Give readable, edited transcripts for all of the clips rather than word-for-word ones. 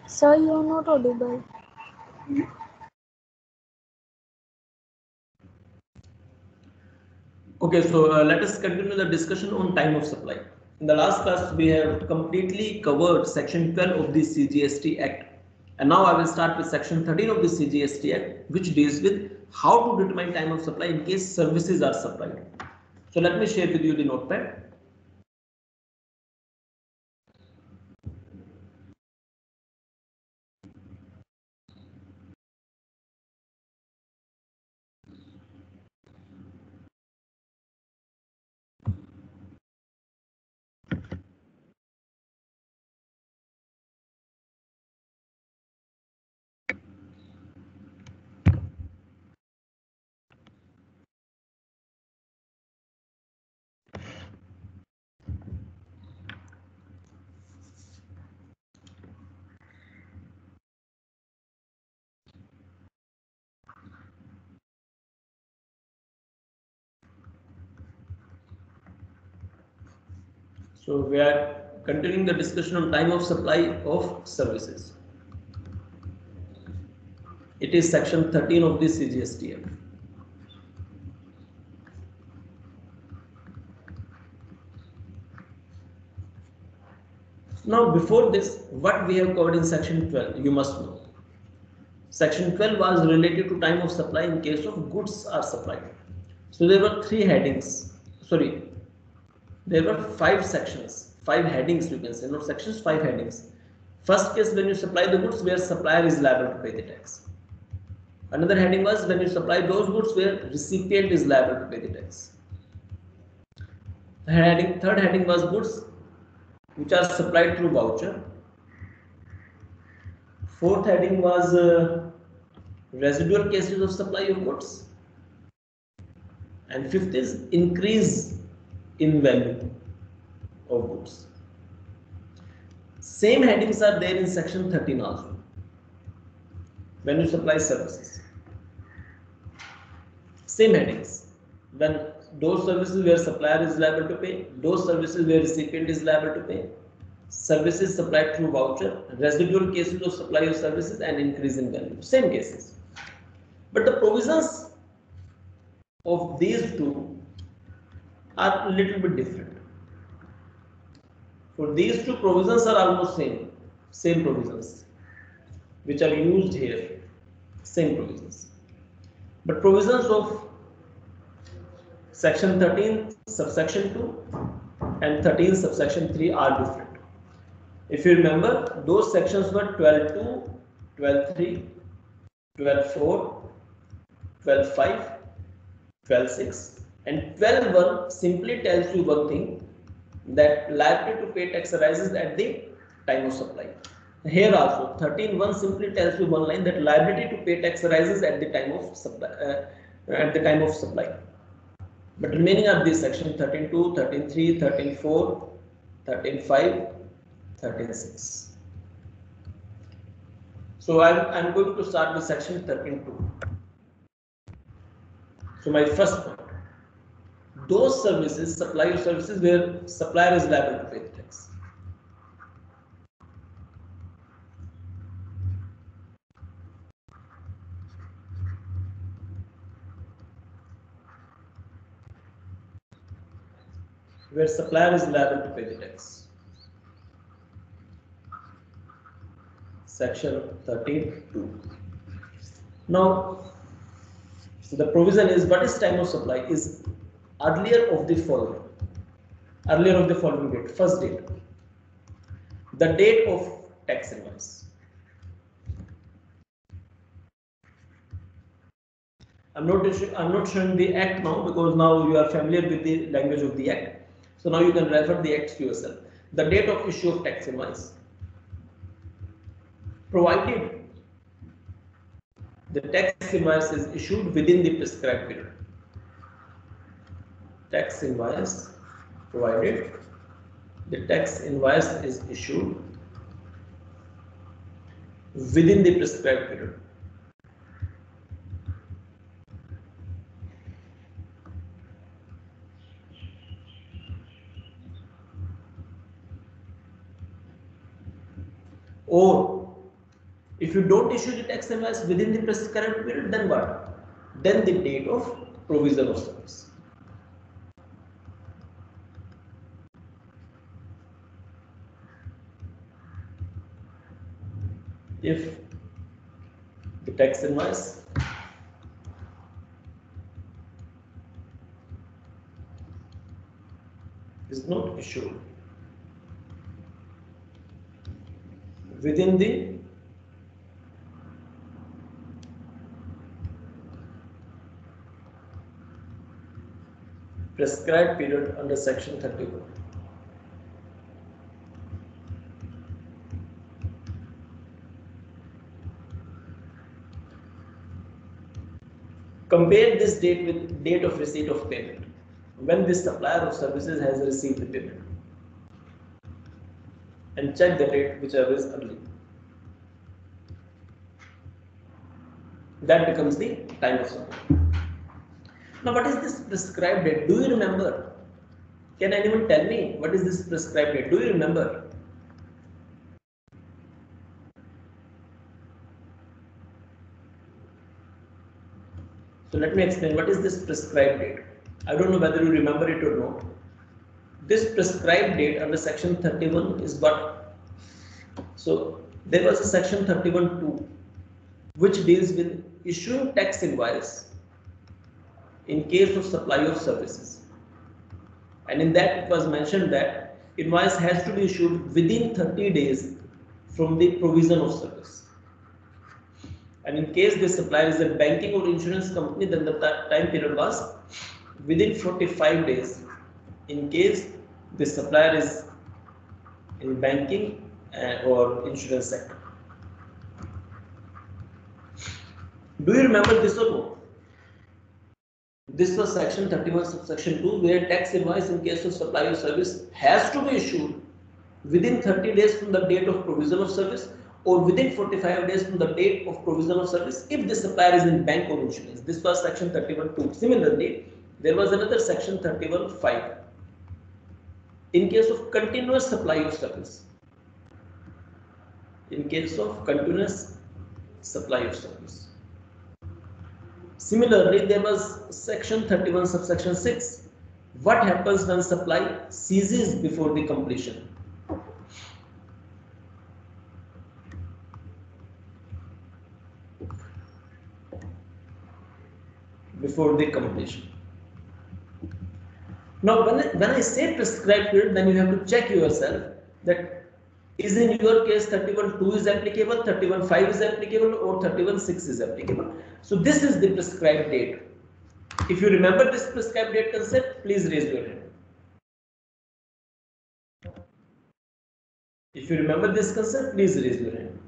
Sir, you are not audible. Okay, so let us continue the discussion on time of supply. In the last class, we have completely covered section 12 of the CGST Act. And now I will start with section 13 of the CGST Act, which deals with how to determine time of supply in case services are supplied. So let me share with you the notepad. So we are continuing the discussion on time of supply of services. It is section 13 of the CGST Act. Now before this, what we have covered in section 12, you must know. Section 12 was related to time of supply in case of goods are supplied. So there were three headings. Sorry, there were five sections, five headings you can say, not sections, five headings. First case, when you supply the goods where supplier is liable to pay the tax. Another heading was when you supply those goods where recipient is liable to pay the tax. Third heading was goods which are supplied through voucher. Fourth heading was residual cases of supply of goods. And fifth is increase in value of goods. Same headings are there in section 13 also. When you supply services, same headings. When those services where supplier is liable to pay, those services where recipient is liable to pay, services supplied through voucher, residual cases of supply of services, and increase in value. Same cases. But the provisions of these two are a little bit different. For these two provisions are almost same provisions which are used here, same provisions. But provisions of section 13 subsection 2 and 13 subsection 3 are different. If you remember, those sections were 12.2, 12.3, 12.4, 12.5, 12.6, and 12.1 simply tells you one thing, that liability to pay tax arises at the time of supply. Here also 13.1 simply tells you one line, that liability to pay tax arises at the time of supply. But remaining are these section 13.2, 13.3, 13.4, 13.5, 13.6. So I'm going to start with section 13.2. So my first point, those services, supply of services where supplier is liable to pay the tax. Where supplier is liable to pay the tax. Section 13.2. Now, the provision is, what is time of supply is earlier of the following date. First date, the date of tax invoice. I'm not showing the act now because now you are familiar with the language of the act. So now you can refer the act to yourself. The date of issue of tax invoice, provided the tax invoice is issued within the prescribed period. Tax invoice, provided the tax invoice is issued within the prescribed period. Or If you don't issue the tax invoice within the prescribed period, then what? Then the date of provision of service. If the tax invoice is not issued within the prescribed period under section 31. Compare this date with date of receipt of payment, when the supplier of services has received the payment, and check the date whichever is early. That becomes the time of supply. Now, what is this prescribed date? Do you remember? Can anyone tell me what is this prescribed date? Do you remember? So let me explain what is this prescribed date. I don't know whether you remember it or not. This prescribed date under section 31 is what? So there was a section 31(2) which deals with issuing tax invoice in case of supply of services. And in that it was mentioned that invoice has to be issued within 30 days from the provision of service. And in case the supplier is a banking or insurance company, then the time period was within 45 days. In case the supplier is in banking or insurance sector. Do you remember this or no? This was section 31 subsection 2, where tax invoice in case of supply of service has to be issued within 30 days from the date of provision of service, or within 45 days from the date of provision of service if the supplier is in bank or insurance. This was section 31(2). Similarly, there was another section 31(5). In case of continuous supply of service. In case of continuous supply of service. Similarly, there was section 31 subsection 6. What happens when supply ceases before the completion? Before the completion. Now, when I say prescribed period, then you have to check yourself that is in your case 31(2) is applicable, 31(5) is applicable, or 31(6) is applicable. So this is the prescribed date. If you remember this prescribed date concept, please raise your hand. If you remember this concept, please raise your hand.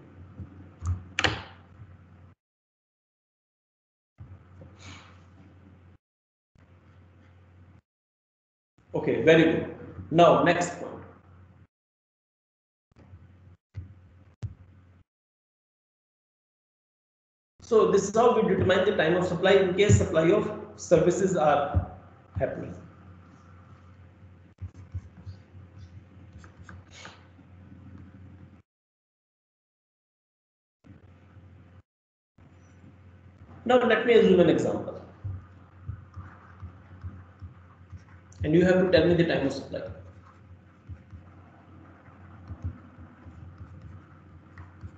Okay, very good. Now, next point. So this is how we determine the time of supply in case supply of services are happening. Now let me assume an example. And you have to tell me the time of supply.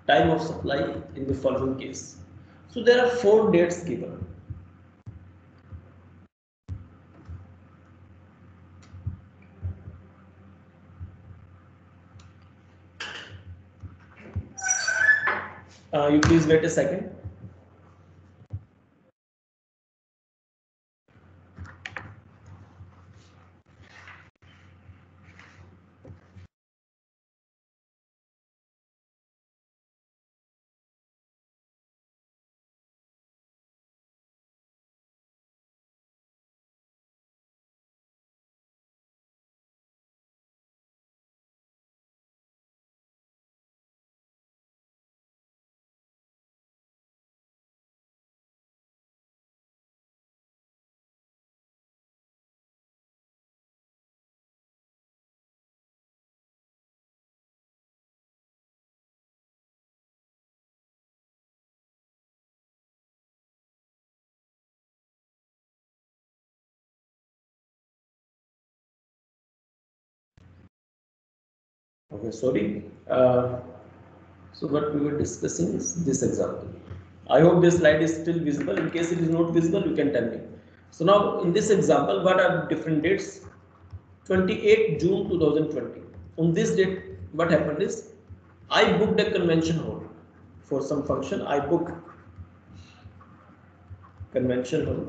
Time of supply in the following case. So there are 4 dates given. You please wait a second. Okay, sorry. So what we were discussing is this example. I hope this slide is still visible. In case it is not visible, you can tell me. So now in this example, what are different dates? 28 June 2020. On this date, what happened is, I booked a convention hall for some function. I booked convention hall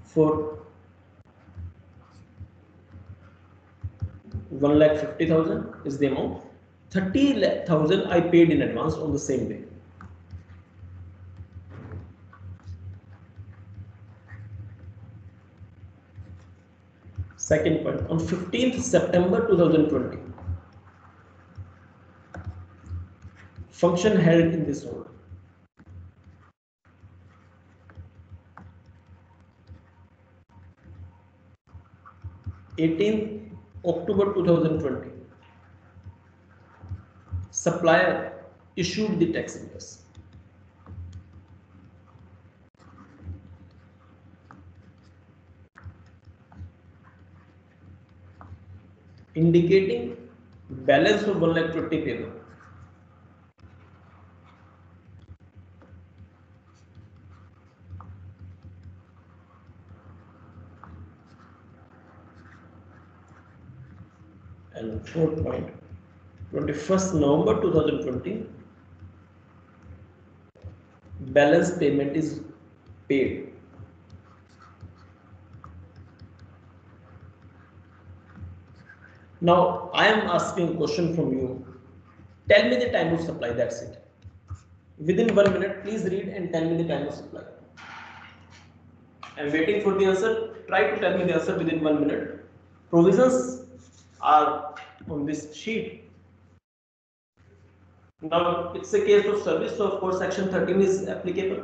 for 1,50,000 is the amount. 30,000 I paid in advance on the same day. Second point, on 15th September 2020, function held in this hall. October 2020, supplier issued the tax invoice. Indicating balance of 1,20,000 payable. And fourth point, 21st November 2020, balance payment is paid. Now I am asking a question from you. Tell me the time of supply, that's it. Within 1 minute, please read and tell me the time of supply. I am waiting for the answer. Try to tell me the answer within 1 minute. Provisions are on this sheet. Now it's a case of service, so of course section 13 is applicable.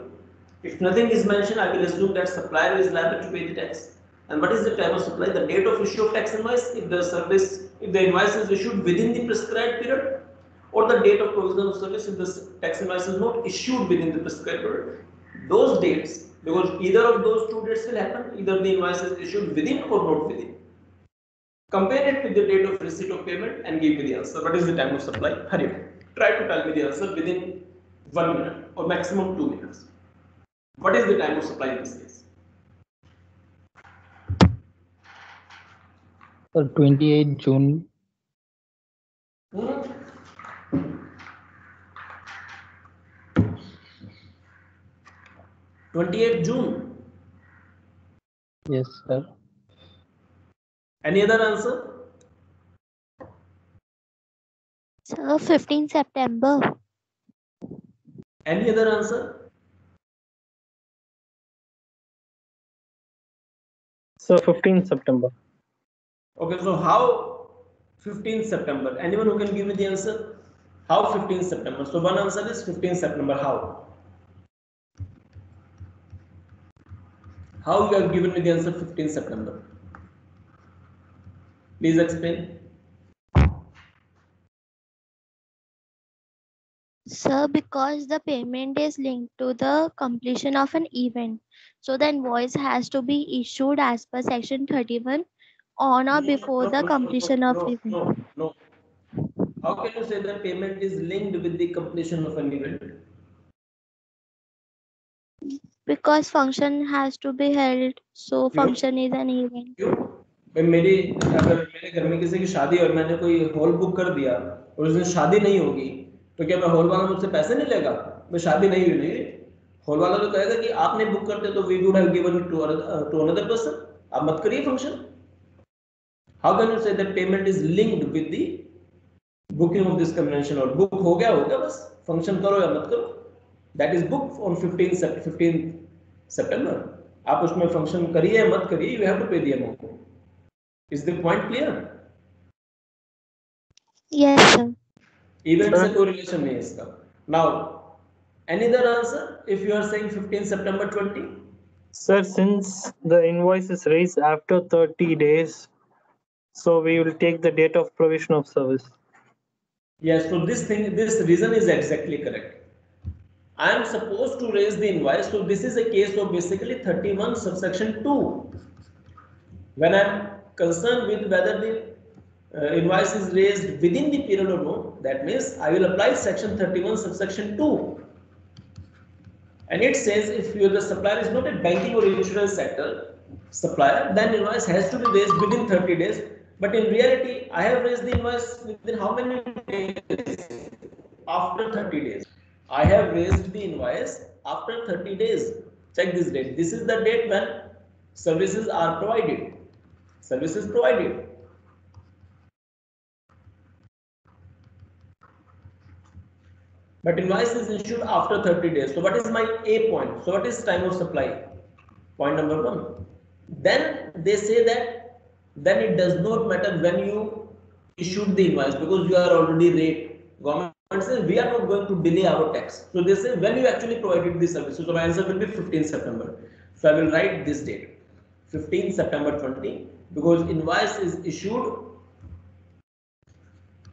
If nothing is mentioned, I will assume that supplier is liable to pay the tax. And what is the time of supply? The date of issue of tax invoice, if the invoice is issued within the prescribed period, or the date of provision of service if the tax invoice is not issued within the prescribed period. Those dates, because either of those two dates will happen, either the invoice is issued within or not within. Compare it with the date of receipt of payment and give me the answer. What is the time of supply? Hurry up. Try to tell me the answer within 1 minute or maximum 2 minutes. What is the time of supply in this case? 28 June. 28 June. Yes, sir. Any other answer? Sir, 15 September. Any other answer? So 15th September. Okay, so how 15th September? Anyone who can give me the answer? How 15th September? So one answer is 15th September. How? How you have given me the answer 15th September? Please explain. Sir, because the payment is linked to the completion of an event. So the invoice has to be issued as per section 31 on or before the completion of event. No. How can you say that payment is linked with the completion of an event? Because function has to be held. So function is an event. क्यों? अगर मेरे घर में किसी की शादी और मैंने कोई हॉल बुक कर दिया और उस दिन शादी नहीं होगी, तो क्या मैं हॉल वाला मुझसे पैसे नहीं लेगा? मैं शादी नहीं हुई नहीं, हॉल वाला तो कहेगा कि आपने बुक करते तो we would have given it to another person. आप मत करिए function. How can you say that payment is linked with the booking of this convention? और book हो गया बस, function करो या मत करो. That is booked on 15th September. आप उसमें function करिए या मत करिए, you have to pay the amount. Is the point clear? Yes, sir. Event से कोई relation नहीं है इसका. Now, any other answer if you are saying 15 September 20? Sir, since the invoice is raised after 30 days, so we will take the date of provision of service. Yes, so this reason is exactly correct. I am supposed to raise the invoice, so this is a case of basically 31 subsection 2. When I am concerned with whether the invoice is raised within the period or no, that means I will apply section 31 subsection 2. And it says if the supplier is not a banking or insurance sector supplier, then invoice has to be raised within 30 days. But in reality, I have raised the invoice within how many days? After 30 days. I have raised the invoice after 30 days. Check this date. This is the date when services are provided. Services provided. But invoice is issued after 30 days. So what is my A point? So what is time of supply? Point number 1. Then they say that then it does not matter when you issued the invoice because you are already late. Government says we are not going to delay our tax. So they say when you actually provided the service. So my answer will be 15 September. So I will write this date, 15 September 20, because invoice is issued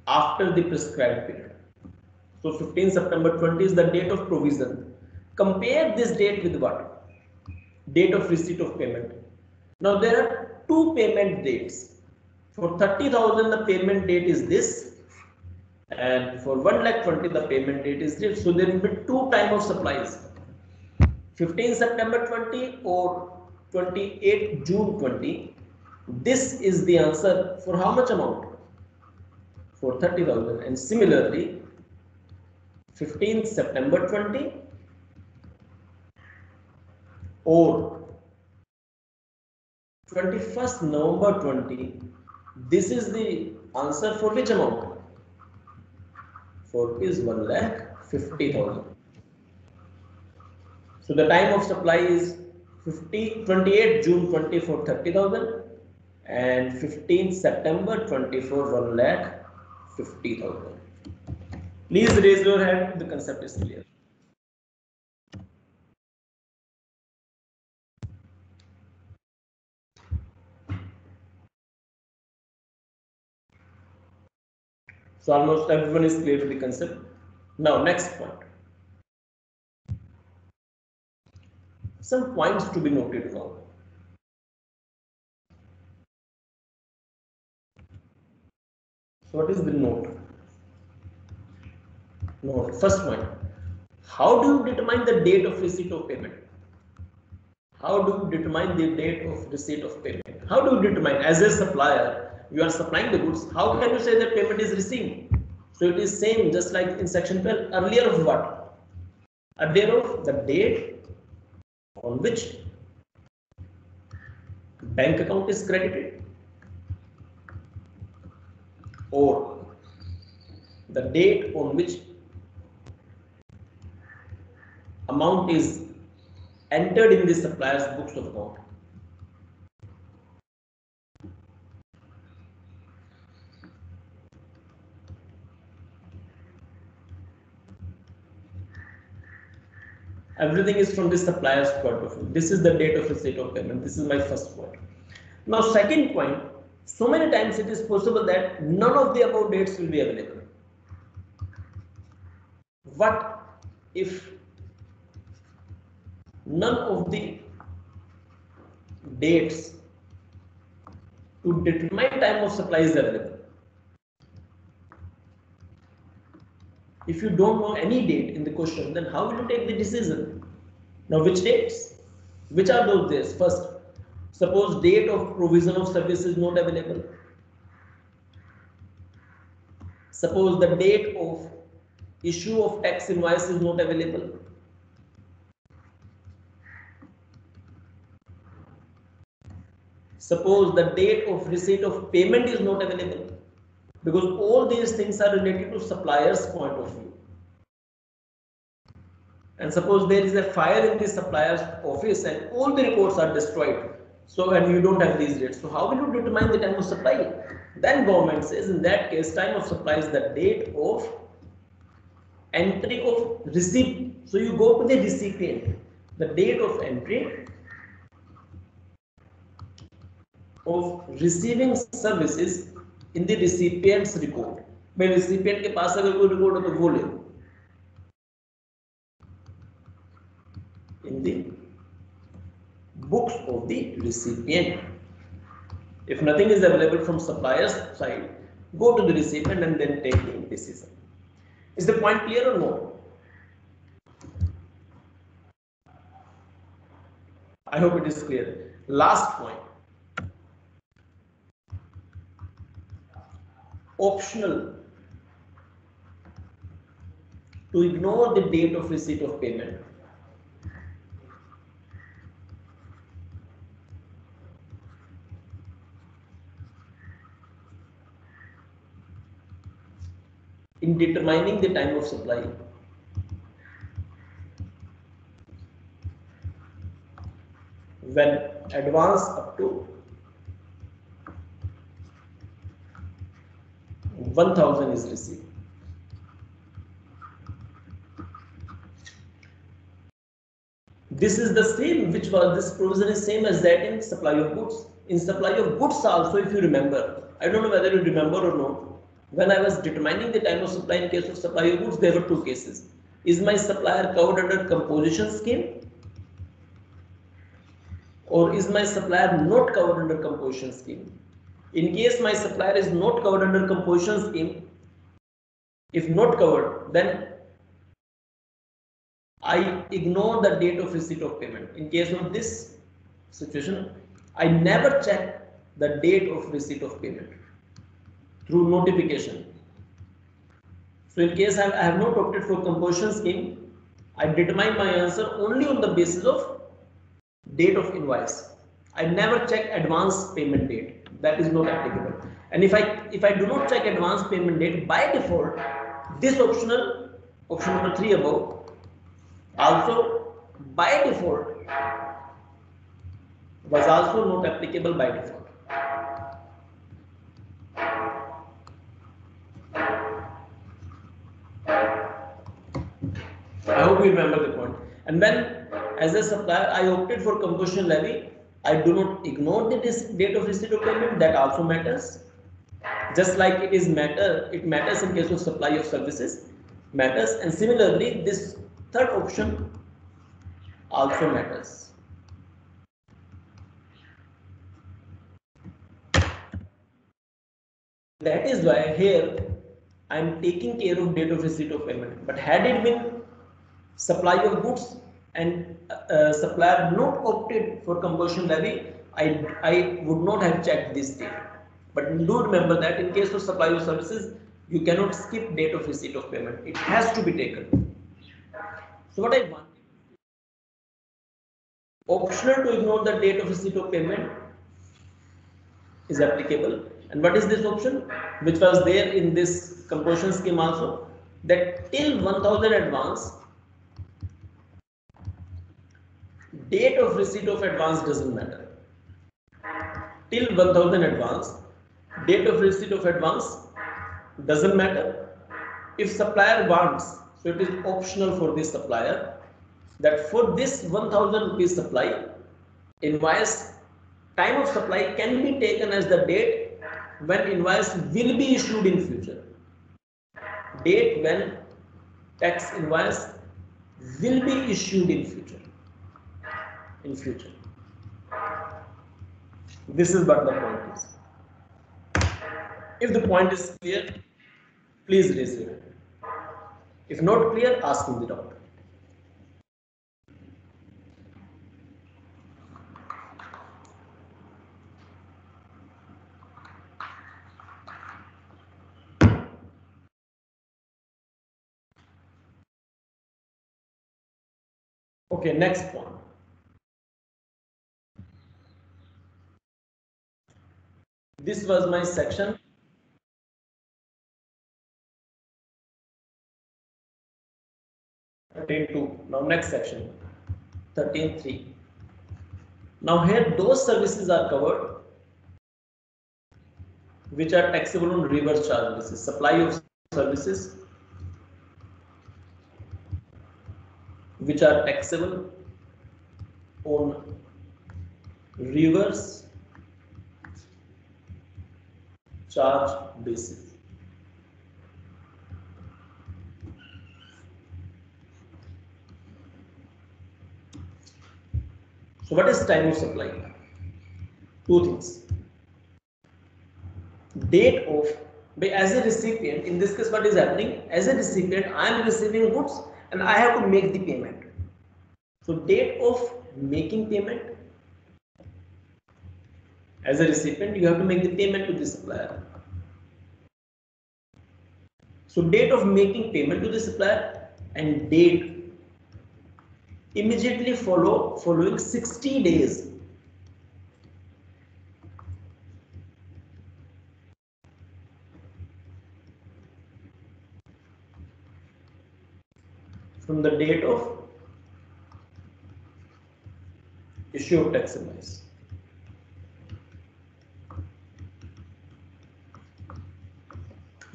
after the prescribed period. So 15 September 20 is the date of provision. Compare this date with what? Date of receipt of payment. Now there are two payment dates. For 30,000 the payment date is this, and for 1,20,000 the payment date is this. So there will be two time of supplies. 15 September 20 or 28 June 20. This is the answer for how much amount? For 30,000. And similarly 15 September 20 or 21st November 20, this is the answer for which amount? For is 1,50,000. So the time of supply is 28 June 20 for 30,000 and 15 September 20 for 1,50,000. Please raise your hand if the concept is clear. So almost everyone is clear to the concept. Now next point. Some points to be noted now. So what is the note? Note. First point. How do you determine the date of receipt of payment? How do you determine the date of receipt of payment? How do you determine as a supplier, you are supplying the goods, how can you say that payment is received? So it is same just like in section 12, earlier of what? Earlier of the date on which bank account is credited or the date on which amount is entered in the supplier's books of account. Everything is from the supplier's point of view. This is the date of receipt of payment. This is my first point. Now, second point, so many times it is possible that none of the above dates will be available. What if none of the dates to determine time of supply is available? If you don't know any date in the question, then how will you take the decision? Now, which dates? Which are those dates? First, suppose date of provision of service is not available. Suppose the date of issue of tax invoice is not available. Suppose the date of receipt of payment is not available, because all these things are related to supplier's point of view. And suppose there is a fire in the supplier's office and all the reports are destroyed. So, and you don't have these dates. So how will you determine the time of supply? Then government says in that case, time of supply is the date of entry of receipt. So you go to the recipient, the date of entry of receiving services in the recipient's report. भाई recipient के पास अगर कोई report है तो वो ले लो. In the books of the recipient. If nothing is available from supplier's side, go to the recipient and then take the decision. Is the point clear or no? I hope it is clear. Last point. Optional to ignore the date of receipt of payment. In determining the time of supply. When advance up to 1000 is received. This is the same, which was this provision is same as that in supply of goods. In supply of goods also, if you remember, I don't know whether you remember or not, when I was determining the time of supply in case of supply of goods, there were two cases. Is my supplier covered under composition scheme? Or is my supplier not covered under composition scheme? In case my supplier is not covered under composition scheme, if not covered, then I ignore the date of receipt of payment. In case of this situation, I never check the date of receipt of payment through notification. So in case I have not opted for composition scheme, I determine my answer only on the basis of date of invoice. I never check advance payment date. That is not applicable. And if I do not check advance payment date, by default, this option number 3 above, also by default was also not applicable by default. I hope you remember the point. And when as a supplier I opted for composition levy, I do not ignore the date of receipt of payment. That also matters. Just like it matters in case of supply of services matters, and similarly this third option also matters. That is why here I am taking care of date of receipt of payment. But had it been supply of goods and supplier not opted for composition levy, I would not have checked this date. But do remember that in case of supply of services, you cannot skip date of receipt of payment. It has to be taken. So what I want, optional to ignore the date of receipt of payment is applicable. And what is this option? Which was there in this composition scheme also, that till 1000 advance, date of receipt of advance doesn't matter. Till 1000 advance, date of receipt of advance doesn't matter. If supplier wants, so it is optional for this supplier that for this 1000 rupees supply, invoice time of supply can be taken as the date when invoice will be issued in future. Date when tax invoice will be issued in future. This is what the point is. If the point is clear, please raise your hand. If not clear, ask in the doubt. Okay, next one. This was my section. Now next section, 13.3. Now here those services are covered which are taxable on reverse charge basis. Supply of services which are taxable on reverse charge basis. So what is time of supply? Two things. Date of But as a recipient, in this case, what is happening? As a recipient, I am receiving goods and I have to make the payment. So date of making payment. As a recipient, you have to make the payment to the supplier. So date of making payment to the supplier and date immediately following 60 days. From the date of issue of tax invoice.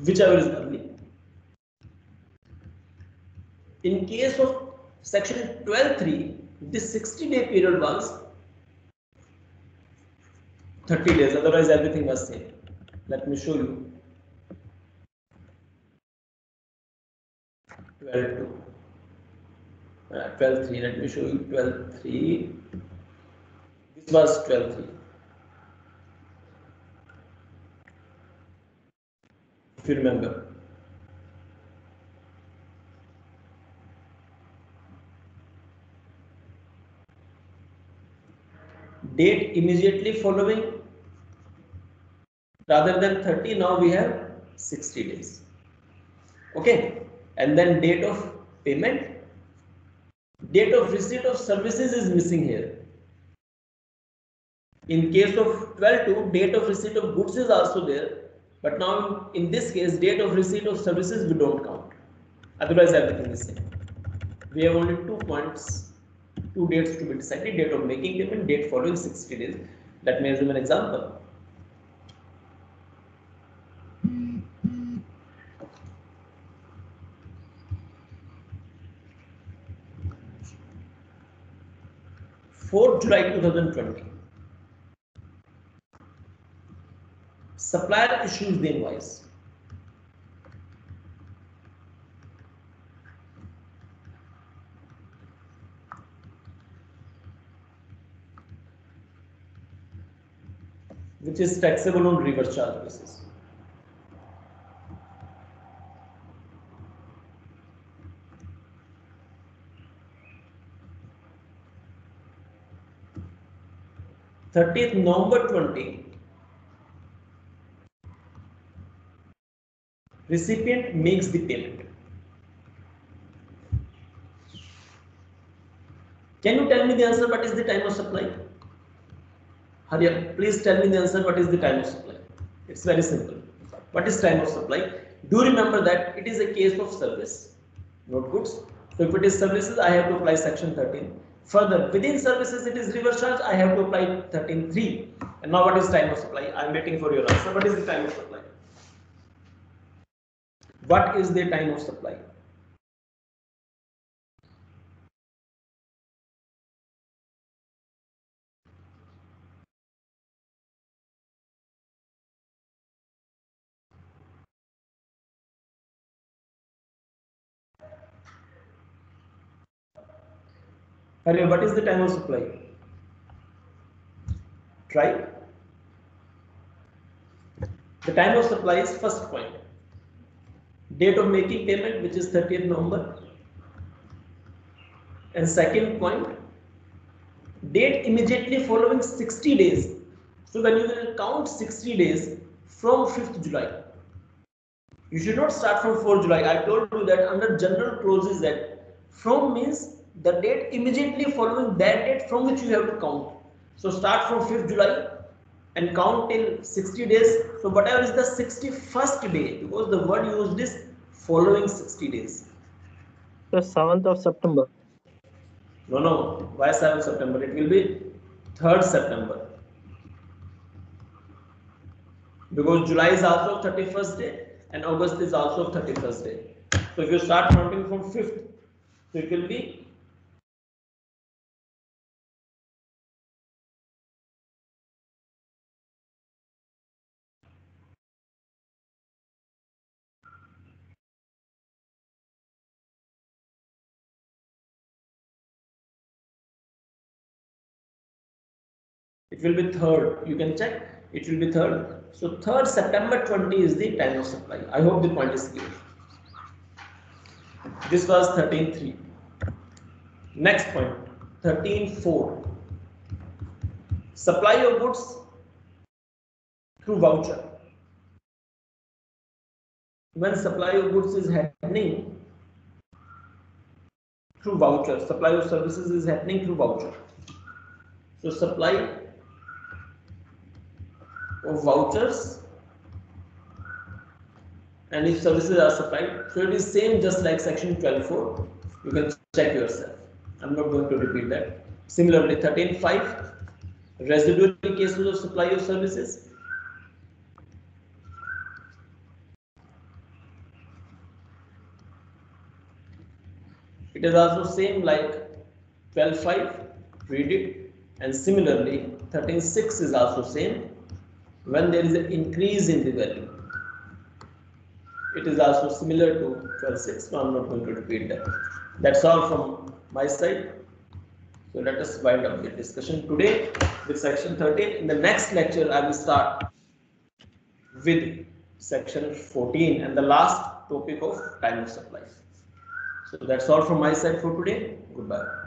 Whichever is early. In case of section 12.3, this 60-day period was 30 days, otherwise everything was same. Let me show you. 12.3, let me show you 12.3. This was 12.3. If you remember. Date immediately following, rather than 30, now we have 60 days. Okay, and then date of payment, date of receipt of services is missing here. In case of 12.2, date of receipt of goods is also there, but now in this case, date of receipt of services we don't count. Otherwise, everything is same. We have only 2 points, 2 dates to be decided: date of making payment, date following 60 days. Let me assume an example. July 2020. Supplier issues the invoice. Which is taxable on reverse charge basis. November 20, recipient makes the payment. Can you tell me the answer? What is the time of supply? Hurry up, please tell me the answer. What is the time of supply? It's very simple. What is time of supply? Do remember that it is a case of service, not goods. So if it is services, I have to apply section 13. Further, within services, it is reverse charge. I have to apply 13.3. And now, what is time of supply? I am waiting for your answer. What is the time of supply? What is the time of supply? Hurry, what is the time of supply? Try. The time of supply is first point. Date of making payment, which is 30th November. And second point, date immediately following 60 days. So when you will count 60 days from 5th July, you should not start from 4th July. I told you that under general clauses that from means the date immediately following that date from which you have to count. So start from 5th July and count till 60 days. So whatever is the 61st day, because the word used is following 60 days. The 7th of September. No. Why 7th September? It will be 3rd September. Because July is also 31st day and August is also 31st day. So if you start counting from 5th, so it will be it will be 3rd. You can check. It will be 3rd. So 3rd September 20 is the time of supply. I hope the point is clear. This was 13.3. Next point, 13.4. Supply of goods through voucher. When supply of goods is happening through voucher, supply of services is happening through voucher. So supply of vouchers, and if services are supplied, so it is same just like section 12.4. You can check yourself. I'm not going to repeat that. Similarly, 13.5, residual cases of supply of services. It is also same like 12.5, read it, and similarly 13.6 is also same. When there is an increase in the value, it is also similar to 12.6. So I'm not going to repeat that. That's all from my side. So let us wind up the discussion today with section 13. In the next lecture, I will start with section 14 and the last topic of time of supply. So that's all from my side for today. Goodbye.